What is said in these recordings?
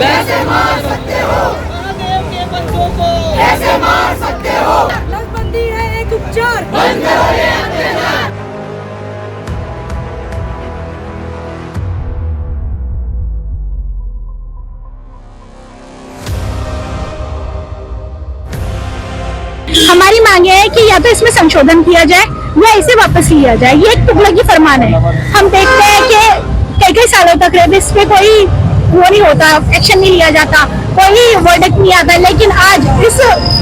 कैसे मार सकते हो? महादेव के बच्चों को कैसे मार सकते हो? नसबंदी है एक उपचार, बंद करो ये अत्याचार। हमारी मांगे है कि या तो इसमें संशोधन किया जाए या इसे वापस लिया जाए। ये एक तुगलकी फरमान है। हम देखते हैं कि कई सालों तक रेपिस्ट पे कोई वो नहीं होता, एक्शन नहीं लिया जाता, कोई वर्डिक्ट नहीं आता, लेकिन आज इस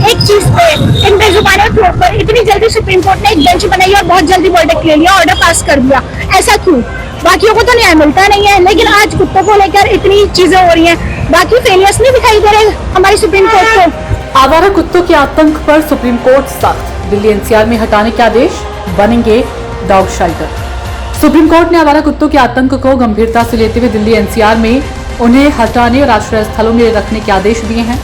एक चीज पे इन बेजुबानों के ऊपर इतनी जल्दी सुप्रीम कोर्ट ने एक बेंच बनाई और बहुत जल्दी वर्डिक्ट ले लिया, ऑर्डर पास कर दिया। ऐसा क्यों? बाकियों को तो न्याय मिलता नहीं है, लेकिन आज कुत्तों को लेकर इतनी चीजें हो रही हैं। बाकी फेलियर्स नहीं दिखाई दे रहे हमारी सुप्रीम कोर्ट को। आवारा कुत्तों के आतंक पर सुप्रीम कोर्ट सख्त, दिल्ली एनसीआर में हटाने के आदेश, बनेंगे डॉग शेल्टर। सुप्रीम कोर्ट ने आवारा कुत्तों के आतंक को गंभीरता से लेते हुए दिल्ली एनसीआर में उन्हें हटाने और आश्रय स्थलों में रखने के आदेश दिए हैं।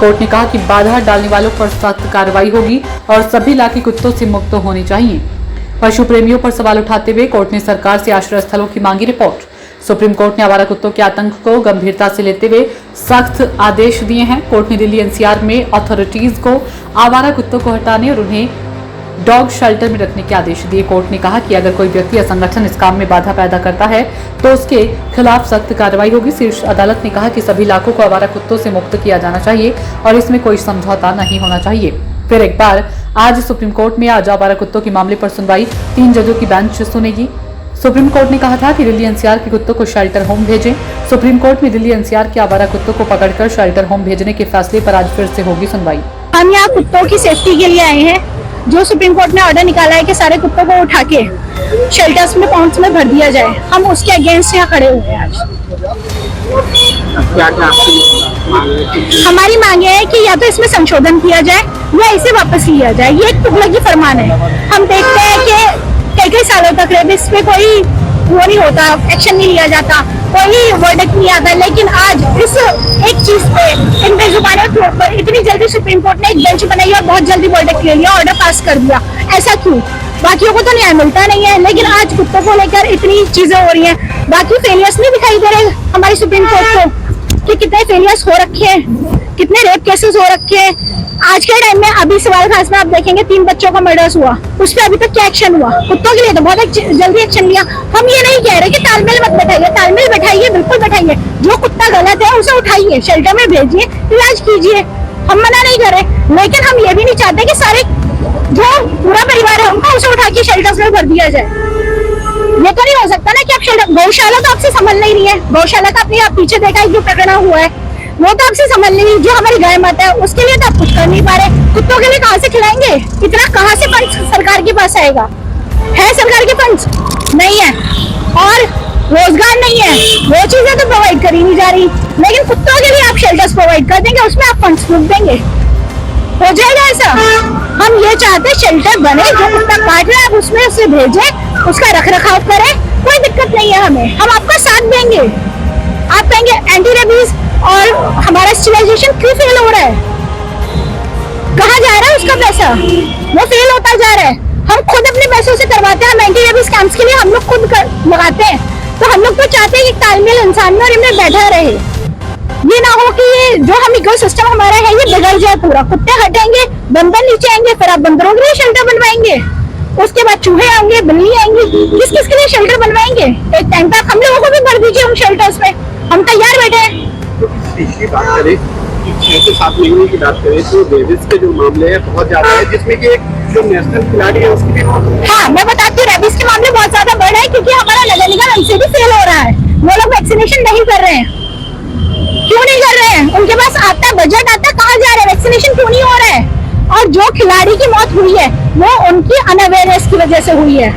कोर्ट ने कहा कि बाधा डालने वालों पर सख्त कार्रवाई होगी और सभी इलाके कुत्तों से मुक्त होने चाहिए। पशु प्रेमियों पर सवाल उठाते हुए कोर्ट ने सरकार से आश्रय स्थलों की मांगी रिपोर्ट। सुप्रीम कोर्ट ने आवारा कुत्तों के आतंक को गंभीरता से लेते हुए सख्त आदेश दिए हैं। कोर्ट ने दिल्ली एनसीआर में अथॉरिटीज को आवारा कुत्तों को हटाने और उन्हें डॉग शेल्टर में रखने के आदेश दिए। कोर्ट ने कहा कि अगर कोई व्यक्ति या संगठन इस काम में बाधा पैदा करता है तो उसके खिलाफ सख्त कार्रवाई होगी। शीर्ष अदालत ने कहा कि सभी इलाकों को आवारा कुत्तों से मुक्त किया जाना चाहिए और इसमें कोई समझौता नहीं होना चाहिए। फिर एक बार आज सुप्रीम कोर्ट में आज आवारा कुत्तों के मामले पर सुनवाई 3 जजों की बेंच सुनेगी। सुप्रीम कोर्ट ने कहा था कि दिल्ली एनसीआर के कुत्तों को शेल्टर होम भेजें। सुप्रीम कोर्ट में दिल्ली एनसीआर के आवारा कुत्तों को पकड़कर शेल्टर होम भेजने के फैसले पर आज फिर से होगी सुनवाई। हम यहाँ कुत्तों की सेफ्टी के लिए आए हैं। जो सुप्रीम कोर्ट ने ऑर्डर निकाला है कि सारे कुत्तों को उठा के शेल्टर्स में पाउंड्स में भर दिया जाए, हम उसके अगेंस्ट यहाँ खड़े हुए हैं आज। हमारी मांगे है कि या तो इसमें संशोधन किया जाए या इसे वापस लिया जाए। ये एक तुगलकी फरमान है। हम देखते हैं कि कई सालों तक रेपिस्ट पे कोई वो नहीं होता, एक्शन नहीं लिया जाता, कोई वर्डिक्ट नहीं आता, लेकिन आज इस एक चीज पे इन बेजुबानों के ऊपर इतनी जल्दी सुप्रीम कोर्ट ने एक बेंच बनाई और बहुत जल्दी वर्डिक्ट ले लिया, ऑर्डर पास कर दिया। ऐसा क्यों? बाकियों को तो न्याय मिलता नहीं है, लेकिन आज कुत्तों को लेकर इतनी चीजें हो रही हैं। बाकी फेलियर्स नहीं दिखाई दे रहे हमारी सुप्रीम कोर्ट को कि कितने फेलियर्स हो रखे हैं, कितने रेप केसेस हो रखे हैं। आज के टाइम में अभी सवाल खास में आप देखेंगे 3 बच्चों का मर्डर्स हुआ, उस पर अभी तक क्या एक्शन हुआ? कुत्तों के लिए तो बहुत जल्दी एक्शन लिया। हम ये नहीं कह रहे कि तालमेल मत बैठाइए, तालमेल बैठाइए, बिल्कुल बैठाइए। जो कुत्ता गलत है उसे उठाइए, शेल्टर में भेजिए, इलाज कीजिए, हम मना नहीं कर रहे। लेकिन हम ये भी नहीं चाहते कि सारे जो पूरा परिवार है उनको उसे उठा के शेल्टर्स में भर दिया जाए। ये तो नहीं हो सकता ना कि आप शेल्टर, गौशाला तो आपसे संभल नहीं रही है। गौशाला का आपने आप पीछे देखा है जो प्रकरण हुआ है, वो तो आपसे संभल नहीं रही। जो हमारी गाय माता है उसके लिए तो आप कुछ कर नहीं पा रहे। कुत्तों के लिए कहाँ से खिलाएंगे? इतना कहाँ से फंड सरकार के पास आएगा? है सरकार के फंड? नहीं है। और रोजगार नहीं है, वो चीजें तो प्रोवाइड करी नहीं जा रही। लेकिन कुत्तों के लिए आप शेल्टर्स प्रोवाइड कर देंगे, उसमें आप फंड्स फूक देंगे, हो जाएगा ऐसा? हम ये चाहते हैं शेल्टर बने, जो कुत्ता काट रहा है आप उसमें उसे भेजे, उसका रख रखाव करें, कोई दिक्कत नहीं है हमें। हम आपका साथ देंगे। आप कहेंगे एंटी रेबीज और हमारा स्टेरिलाइजेशन क्यों फेल हो रहा है? कहाँ जा रहा है उसका पैसा? वो फेल होता जा रहा है। हम खुद अपने पैसों से करवाते हैं। हम एंटी रेबीज कैंप्स के लिए हम लोग खुद लगाते हैं। तो हम लोग तो चाहते हैं कि तालमेल इंसान में और इनमें बैठा रहे। ये ना हो कि ये जो हम इको सिस्टम हमारा है ये बिगड़ जाए पूरा। कुत्ते हटेंगे, बंदर नीचे आएंगे, फिर आप बंदरों के लिए शेल्टर बनवाएंगे, उसके बाद चूहे आएंगे, बिल्ली आएंगी, किस किस के लिए शेल्टर बनवाएंगे? एक टाइम तक हम लोगों को भी भर दीजिए उन शेल्टर्स में, हम तैयार बैठे हैं। पिछली बात करें 6 से 7 महीने की बात करें तो रेबिस के जो मामले हैं बहुत ज्यादा है, जिसमें कि एक जो नेशनल खिलाड़ी है उसकी भी। हाँ, मैं बताती हूँ, रेबिस के मामले बहुत ज्यादा बढ़ रहे हैं क्योंकि हमारा नगर निगम इनसे भी फेल हो रहा है। वो लोग वैक्सीनेशन नहीं कर रहे हैं। क्यों नहीं कर रहे हैं? उनके पास आता बजट आता, कहाँ जा रहे हैं? वैक्सीनेशन क्यों नहीं हो रहा है? और जो खिलाड़ी की मौत हुई है वो उनकी अनअवेयरनेस की वजह से हुई है।